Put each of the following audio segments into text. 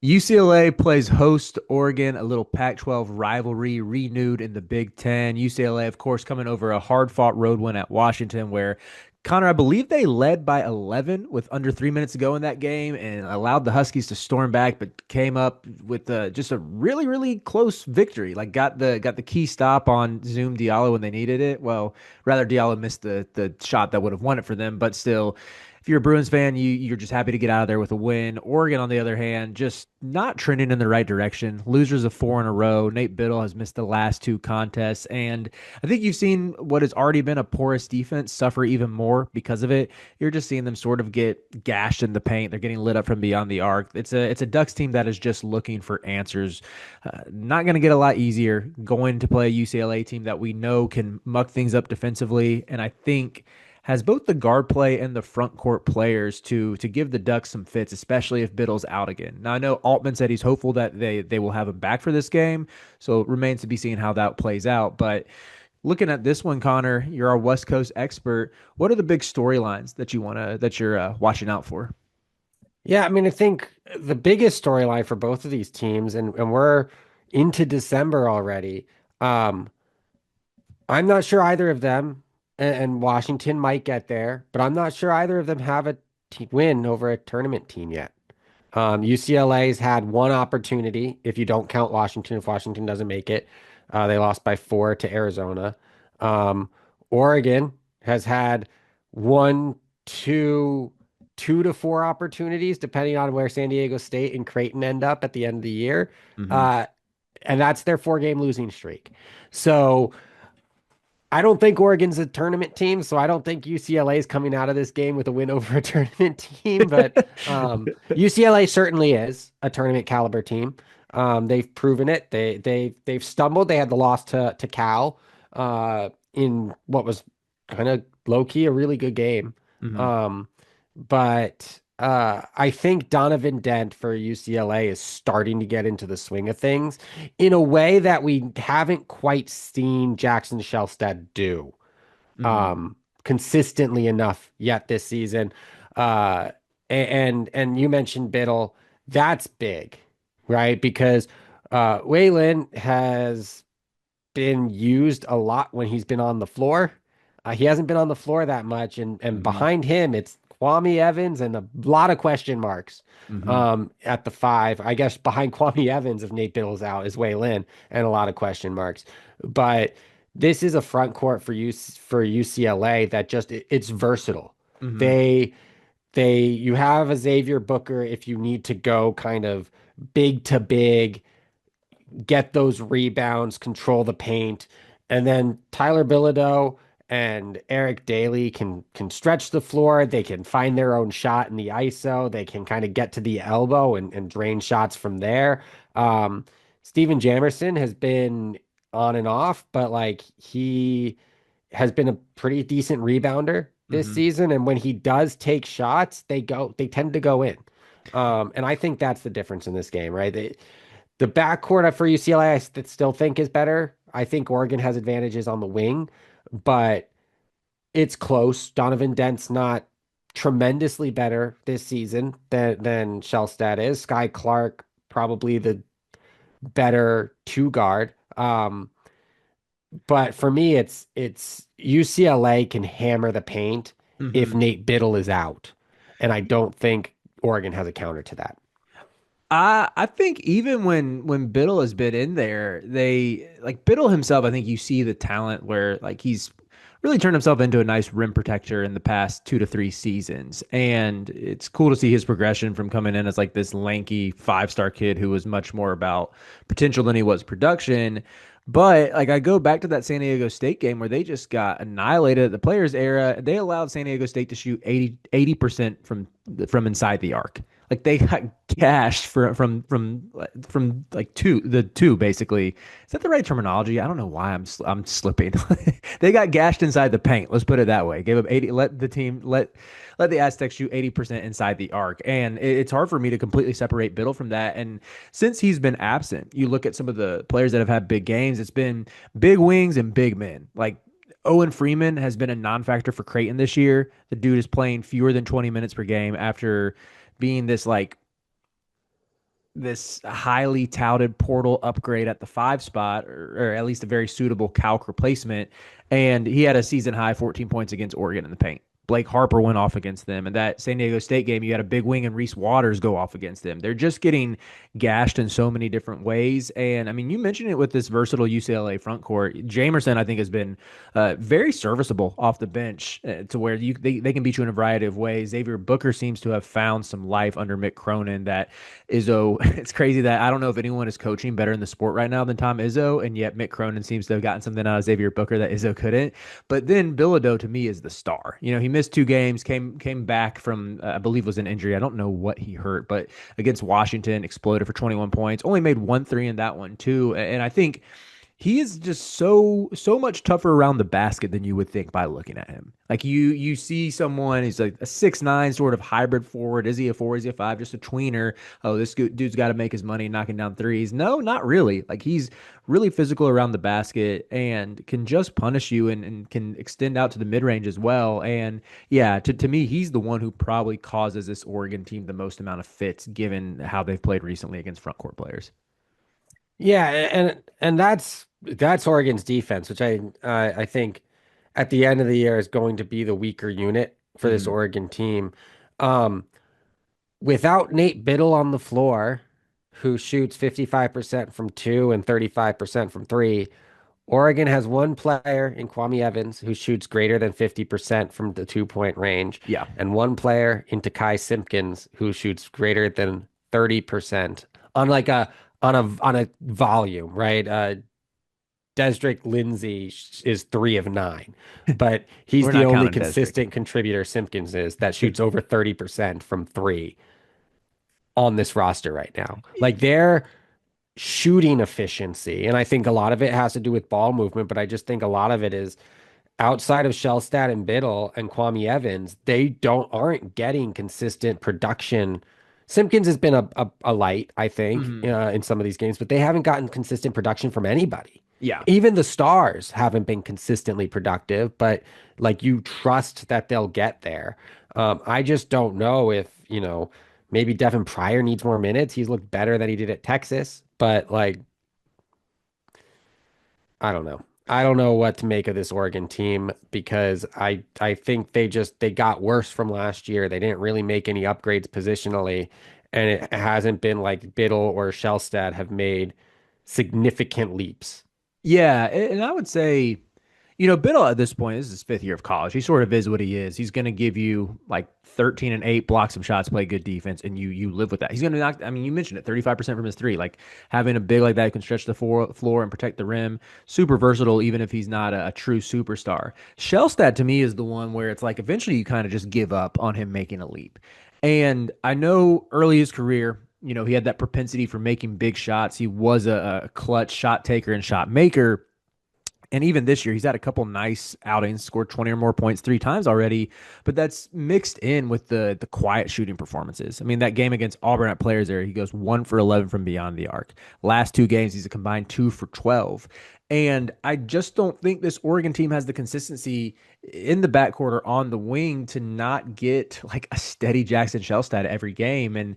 UCLA plays host to Oregon, a little Pac-12 rivalry renewed in the Big Ten. UCLA, of course, coming over a hard-fought road win at Washington, where Connor, I believe they led by 11 with under 3 minutes to go in that game and allowed the Huskies to storm back, but came up with just a really, really close victory. Like got the key stop on Zoom Diallo when they needed it. Well, rather Diallo missed the shot that would have won it for them, but still if you're a Bruins fan, you're just happy to get out of there with a win. Oregon, on the other hand, just not trending in the right direction. Losers of four in a row. Nate Biddle has missed the last two contests, and I think you've seen what has already been a porous defense suffer even more because of it. You're just seeing them sort of get gashed in the paint. They're getting lit up from beyond the arc. It's a Ducks team that is just looking for answers. Not going to get a lot easier going to play a UCLA team that we know can muck things up defensively, and I think has both the guard play and the front court players to give the Ducks some fits, especially if Biddle's out again. Now I know Altman said he's hopeful that they will have him back for this game, so it remains to be seen how that plays out. But looking at this one, Connor, you're our West Coast expert. What are the big storylines that you're watching out for? Yeah, I mean, I think the biggest storyline for both of these teams, and we're into December already. Um, I'm not sure either of them, and Washington might get there, but I'm not sure either of them have a win over a tournament team yet. UCLA's had one opportunity, if you don't count Washington, if Washington doesn't make it. They lost by 4 to Arizona. Um, Oregon has had one, two, 2 to 4 opportunities, depending on where San Diego State and Creighton end up at the end of the year. Mm-hmm. Uh, and that's their 4 game losing streak. So I don't think Oregon's a tournament team, so I don't think UCLA is coming out of this game with a win over a tournament team. But UCLA certainly is a tournament caliber team. They've proven it. They've stumbled. They had the loss to Cal in what was kind of low key a really good game. Mm-hmm. Um, but I think Donovan Dent for UCLA is starting to get into the swing of things in a way that we haven't quite seen Jackson Shelstad do Mm-hmm. consistently enough yet this season. Uh, and you mentioned Biddle, that's big, right? Because Waylon has been used a lot when he's been on the floor. He hasn't been on the floor that much, and Mm-hmm. behind him it's Kwame Evans and a lot of question marks Mm-hmm. at the 5. I guess behind Kwame Evans, if Nate Biddle's out, is Wei Lin, and a lot of question marks. But this is a front court for UCLA that just it's versatile. Mm-hmm. They you have a Xavier Booker if you need to go kind of big to big, get those rebounds, control the paint. And then Tyler Bilodeau and Eric Daly can stretch the floor. They can find their own shot in the ISO. They can kind of get to the elbow and drain shots from there. Steven Jamerson has been on and off, but like he has been a pretty decent rebounder this Mm-hmm. season. And when he does take shots, they tend to go in. And I think that's the difference in this game, right? The backcourt for UCLA, still think is better. I think Oregon has advantages on the wing, but it's close. Donovan Dent's not tremendously better this season than Shelstad is. Sky Clark probably the better two guard. But for me, it's UCLA can hammer the paint if Mm-hmm. Nate Biddle is out, and I don't think Oregon has a counter to that. I think even when Biddle has been in there, they like Biddle himself. I think you see the talent where like he's really turned himself into a nice rim protector in the past 2 to 3 seasons, and it's cool to see his progression from coming in as like this lanky 5-star kid who was much more about potential than he was production. But like I go back to that San Diego State game where they just got annihilated at the players era. They allowed San Diego State to shoot 80% from inside the arc. Like they got gashed from like two basically. Is that the right terminology? I don't know why I'm slipping. They got gashed inside the paint. Let's put it that way. Gave up 80. Let the Aztecs shoot 80% inside the arc, and it's hard for me to completely separate Biddle from that. And since he's been absent, you look at some of the players that have had big games. It's been big wings and big men. Like Owen Freeman has been a non-factor for Creighton this year. The dude is playing fewer than 20 minutes per game after being this like this highly touted portal upgrade at the 5 spot, or at least a very suitable calc replacement. And he had a season high 14 points against Oregon in the paint. Blake Harper went off against them. And that San Diego State game, you had a big wing and Reese Waters go off against them. They're just getting gashed in so many different ways. And I mean, you mentioned it with this versatile UCLA front court. Jamerson, I think, has been very serviceable off the bench to where they can beat you in a variety of ways. Xavier Booker seems to have found some life under Mick Cronin that Izzo, it's crazy that I don't know if anyone is coaching better in the sport right now than Tom Izzo, and yet Mick Cronin seems to have gotten something out of Xavier Booker that Izzo couldn't. But then Bilodeau to me is the star. You know, he missed 2 games, came back from I believe was an injury. I don't know what he hurt, but against Washington exploded for 21 points. Only made 1 3 in that one too, and I think he is just so much tougher around the basket than you would think by looking at him. Like you see someone, he's like a 6'9" sort of hybrid forward. Is he a 4? Is he a 5? Just a tweener. Oh, this dude's got to make his money knocking down threes. No, not really. Like he's really physical around the basket and can just punish you and can extend out to the mid range as well. And yeah, to me, he's the one who probably causes this Oregon team the most amount of fits given how they've played recently against front court players. Yeah, and that's Oregon's defense, which I think at the end of the year is going to be the weaker unit for this Mhm. Oregon team. Um, Without Nate Biddle on the floor, who shoots 55% from two and 35% from three, Oregon has one player in Kwame Evans who shoots greater than 50% from the 2-point range, Yeah. and one player in Takai Simpkins who shoots greater than 30% on like a volume, right? Desric Lindsay is 3 of 9, but he's We're the not only counting Desric. consistent contributor Simpkins is that shoots over 30% from three on this roster right now. Like their shooting efficiency, and I think a lot of it has to do with ball movement, but I just think a lot of it is outside of Shelstad and Biddle and Kwame Evans, they aren't getting consistent production. Simpkins has been a light, I think, Mhm. in some of these games, but they haven't gotten consistent production from anybody. Yeah. Even the stars haven't been consistently productive, but like you trust that they'll get there. I just don't know if, maybe Devin Pryor needs more minutes. He's looked better than he did at Texas, but like I don't know. I don't know what to make of this Oregon team because I think they got worse from last year. They didn't really make any upgrades positionally, and it hasn't been like Biddle or Shelstad have made significant leaps. Yeah, and I would say, Biddle at this point, this is his 5th year of college. He sort of is what he is. He's going to give you like 13 and 8, block some shots, play good defense, and you live with that. He's going to knock. I mean, you mentioned it, 35% from his three. Like having a big like that who can stretch the floor and protect the rim, super versatile, even if he's not a true superstar. Shellstad to me is the one where it's like eventually you kind of just give up on him making a leap. And I know early his career, he had that propensity for making big shots. He was a clutch shot taker and shot maker. And even this year, he's had a couple nice outings, scored 20 or more points 3 times already, but that's mixed in with the quiet shooting performances. I mean, that game against Auburn at Players Area, he goes 1 for 11 from beyond the arc. Last 2 games, he's a combined 2 for 12. And I just don't think this Oregon team has the consistency in the backcourt or on the wing to not get like a steady Jackson Shellstat every game. And,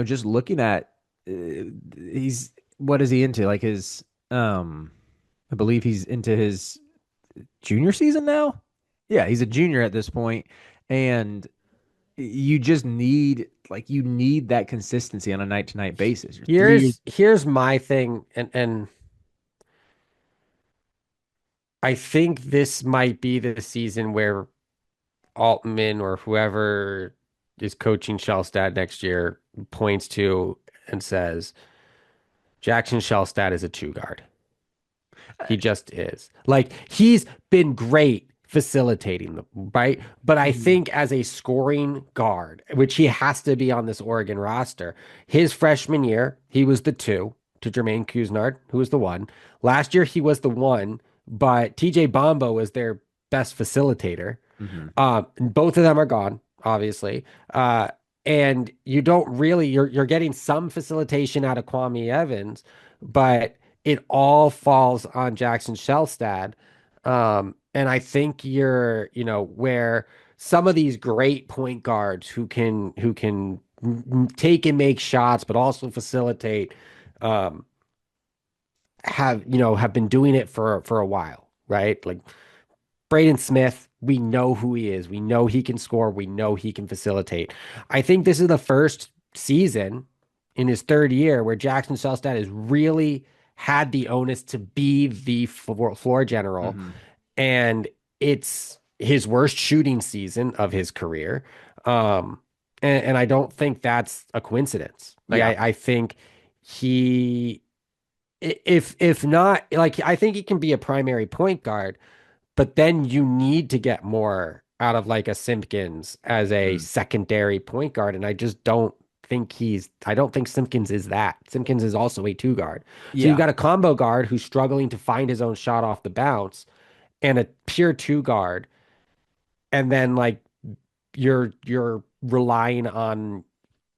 just looking at he's what is he into? Like I believe he's into his junior season now. Yeah, he's a junior at this point, and you just need that consistency on a night to night basis. You're 3 years. Here's my thing, and I think this might be the season where Altman or whoever is coaching Shellstad next year points to and says Jackson Shellstad is a two guard. He just is. Like he's been great facilitating them, right? But I Mhm. think as a scoring guard, which he has to be on this Oregon roster, his freshman year, he was the two to Jermaine Couisnard, who was the one. Last year, he was the one, but TJ Bombo was their best facilitator. Mhm. Both of them are gone, obviously. And you don't really you're getting some facilitation out of Kwame Evans, but it all falls on Jackson Shelstad. And I think where some of these great point guards who can take and make shots, but also facilitate, um, have been doing it for a while, right? Like Braden Smith, we know who he is. We know he can score. We know he can facilitate. I think this is the first season in his third year where Jackson Shelstad has really had the onus to be the floor general, Hmm. and it's his worst shooting season of his career. Um, and I don't think that's a coincidence. Like Yeah. I think he, if not, like I think he can be a primary point guard, but then you need to get more out of like a Simpkins as a Mm. secondary point guard. And I don't think Simpkins is that. Simpkins is also a two guard. So you've Yeah. got a combo guard who's struggling to find his own shot off the bounce and a pure two guard. And then like you're relying on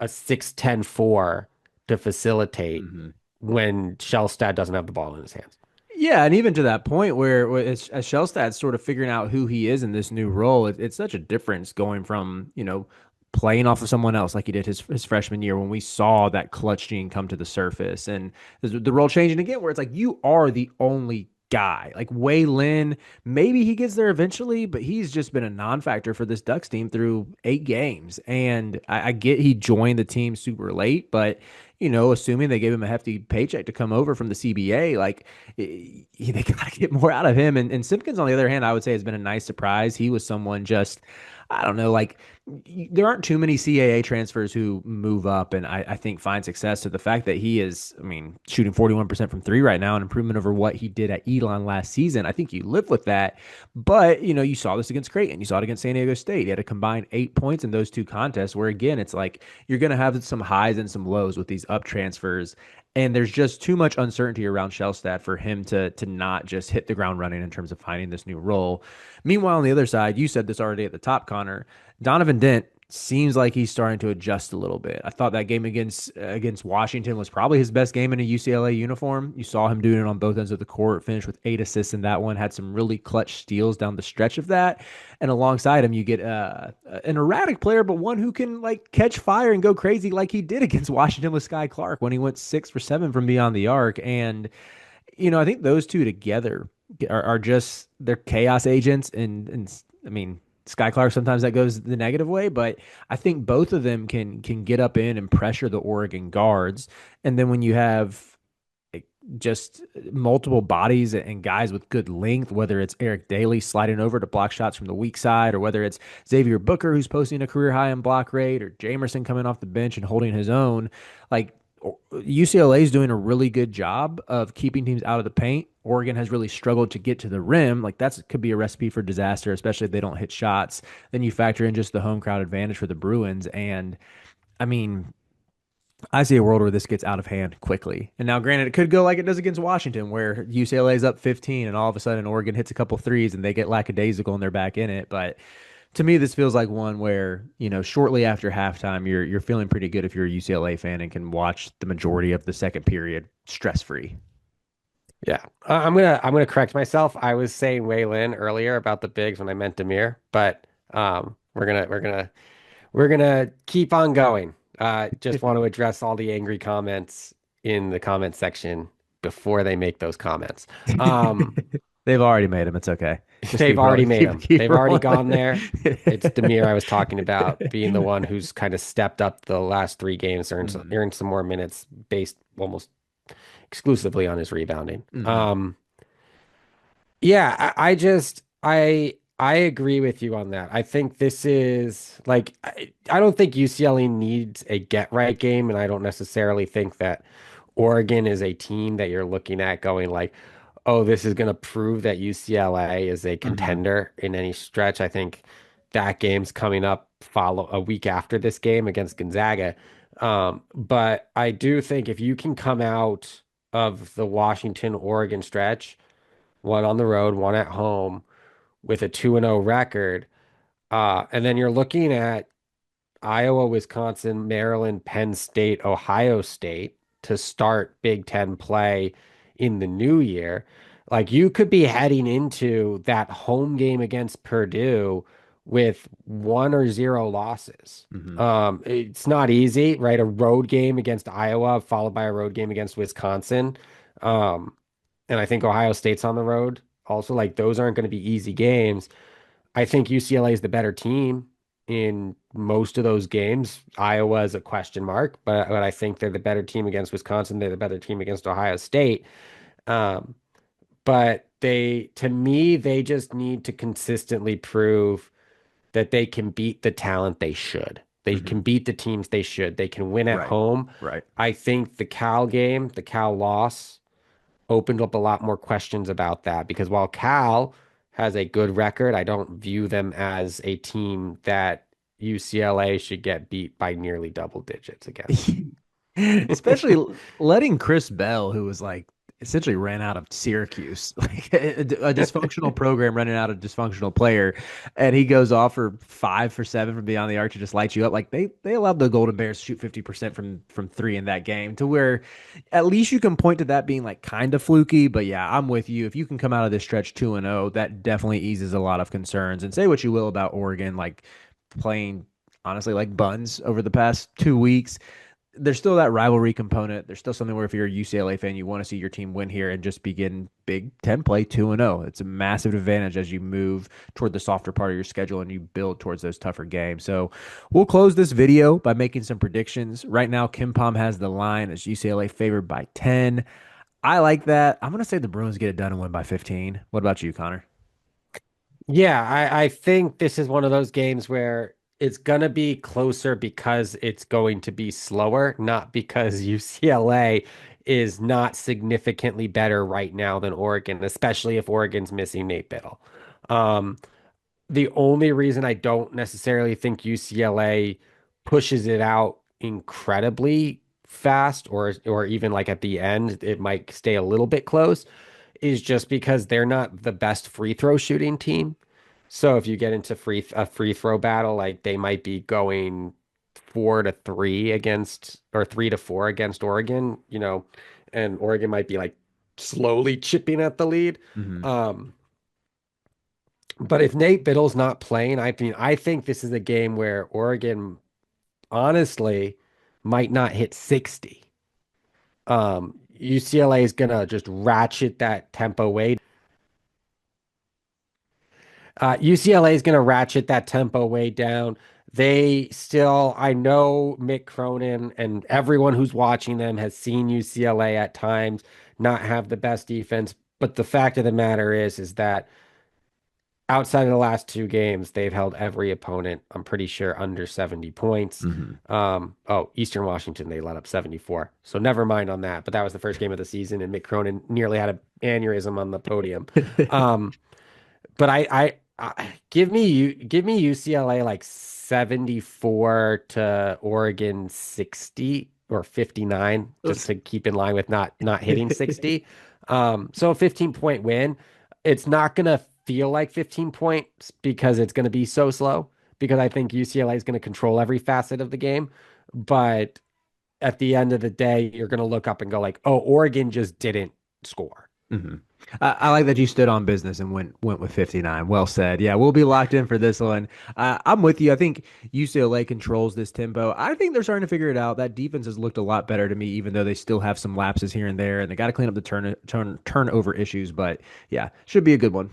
a 6'10" 4 to facilitate Hmm. when Shellstad doesn't have the ball in his hands. Yeah, and even to that point where as Shelstad's sort of figuring out who he is in this new role, it's such a difference going from, playing off of someone else like he did his freshman year when we saw that clutch gene come to the surface and the role changing again where it's like you are the only guy. Like Wei Lin, maybe he gets there eventually, but he's just been a non-factor for this Ducks team through 8 games. And I get he joined the team super late, but assuming they gave him a hefty paycheck to come over from the CBA, like they got to get more out of him. And Simpkins, on the other hand, I would say has been a nice surprise. He was someone just, I don't know, like there aren't too many CAA transfers who move up and I think find success. So the fact that he is, I mean, shooting 41% from three right now, an improvement over what he did at Elon last season, I think you live with that. But, you saw this against Creighton. You saw it against San Diego State. He had a combined 8 points in those two contests where, again, it's like you're going to have some highs and some lows with these up transfers. And there's just too much uncertainty around Shelstad for him to not just hit the ground running in terms of finding this new role. Meanwhile, on the other side, you said this already at the top, Connor. Donovan Dent seems like he's starting to adjust a little bit. I thought that game against Washington was probably his best game in a UCLA uniform. You saw him doing it on both ends of the court, finished with 8 assists in that one, had some really clutch steals down the stretch of that. And alongside him, you get an erratic player, but one who can like catch fire and go crazy like he did against Washington with Sky Clark when he went 6 for 7 from beyond the arc. And I think those two together are just they're chaos agents, and I mean Sky Clark sometimes that goes the negative way, but I think both of them can get up in and pressure the Oregon guards, and then when you have like, just multiple bodies and guys with good length, whether it's Eric Daly sliding over to block shots from the weak side, or whether it's Xavier Booker who's posting a career high in block rate, or Jamerson coming off the bench and holding his own, like UCLA is doing a really good job of keeping teams out of the paint. Oregon has really struggled to get to the rim. Like that could be a recipe for disaster, especially if they don't hit shots. Then you factor in just the home crowd advantage for the Bruins. And I mean, I see a world where this gets out of hand quickly. And now, granted, it could go like it does against Washington, where UCLA is up 15 and all of a sudden Oregon hits a couple threes and they get lackadaisical and they're back in it. But to me, this feels like one where, shortly after halftime, you're feeling pretty good if you're a UCLA fan and can watch the majority of the second period stress free. Yeah, I'm gonna correct myself. I was saying Waylon earlier about the bigs when I meant Demir, but we're gonna keep on going. Just want to address all the angry comments in the comment section before they make those comments. Um, They've already made them. It's okay. Just they've keep already rolling. made Keep them. keep They've already rolling. gone there. It's Demir I was talking about being the one who's kind of stepped up the last 3 games, Mhm. earned some more minutes based almost exclusively on his rebounding. Mhm. Yeah, I agree with you on that. I think this is like I don't think UCLA needs a get right game, and I don't necessarily think that Oregon is a team that you're looking at going like, oh, this is going to prove that UCLA is a Mhm. contender in any stretch. I think that game's coming up follow a week after this game against Gonzaga. But I do think if you can come out of the Washington Oregon stretch, one on the road, one at home, with a 2-0 record. And then you're looking at Iowa, Wisconsin, Maryland, Penn State, Ohio State to start Big Ten play in the new year. Like you could be heading into that home game against Purdue with 1 or 0 losses. Hmm. It's not easy, right? A road game against Iowa, followed by a road game against Wisconsin. Um, and I think Ohio State's on the road. Also, like those aren't going to be easy games. I think UCLA is the better team in most of those games. Iowa is a question mark, but I think they're the better team against Wisconsin. They're the better team against Ohio State. Um, but to me, they just need to consistently prove that they can beat the talent they should. They Hmm. can beat the teams they should. They can win at Right. home. Right. I think the Cal game, the Cal loss, opened up a lot more questions about that because while Cal has a good record, I don't view them as a team that UCLA should get beat by nearly double digits against. Especially letting Chris Bell, who was like essentially ran out of Syracuse, like a dysfunctional program running out of dysfunctional player, and he goes off for 5 for 7 from beyond the arc to just light you up. Like they allowed the Golden Bears to shoot 50% from three in that game, to where at least you can point to that being like kind of fluky. But yeah, I'm with you. If you can come out of this stretch 2-0, that definitely eases a lot of concerns. And say what you will about Oregon, like playing honestly like buns over the past 2 weeks, there's still that rivalry component. There's still something where if you're a UCLA fan, you want to see your team win here and just begin Big Ten play 2-0. It's a massive advantage as you move toward the softer part of your schedule and you build towards those tougher games. So we'll close this video by making some predictions. Right now, Kim Pom has the line as UCLA favored by 10. I like that. I'm going to say the Bruins get it done and win by 15. What about you, Connor? Yeah, I think this is one of those games where it's gonna be closer because it's going to be slower, not because UCLA is not significantly better right now than Oregon, especially if Oregon's missing Nate Biddle. Um, the only reason I don't necessarily think UCLA pushes it out incredibly fast or even like at the end, it might stay a little bit close, is just because they're not the best free throw shooting team. So if you get into a free throw battle, like they might be going 4-3 against or 3-4 against Oregon, and Oregon might be like slowly chipping at the lead. Hmm. Um, but if Nate Biddle's not playing, I think this is a game where Oregon honestly might not hit 60. UCLA is gonna just ratchet that tempo way. UCLA is going to ratchet that tempo way down. I know Mick Cronin and everyone who's watching them has seen UCLA at times not have the best defense. But the fact of the matter is that outside of the last 2 games, they've held every opponent, I'm pretty sure, under 70 points. Hmm. Eastern Washington, they let up 74. So never mind on that. But that was the first game of the season, and Mick Cronin nearly had an aneurysm on the podium. Um, but give me UCLA like 74 to Oregon 60 or 59 just to keep in line with not hitting 60. So a 15-point win. It's not gonna feel like 15 points because it's gonna be so slow because I think UCLA is gonna control every facet of the game. But at the end of the day, you're gonna look up and go like, oh, Oregon just didn't score. Hmm. I like that you stood on business and went with 59. Well said. Yeah, we'll be locked in for this one. I'm with you. I think UCLA controls this tempo. I think they're starting to figure it out. That defense has looked a lot better to me, even though they still have some lapses here and there, and they got to clean up the turnover issues. But yeah, should be a good one.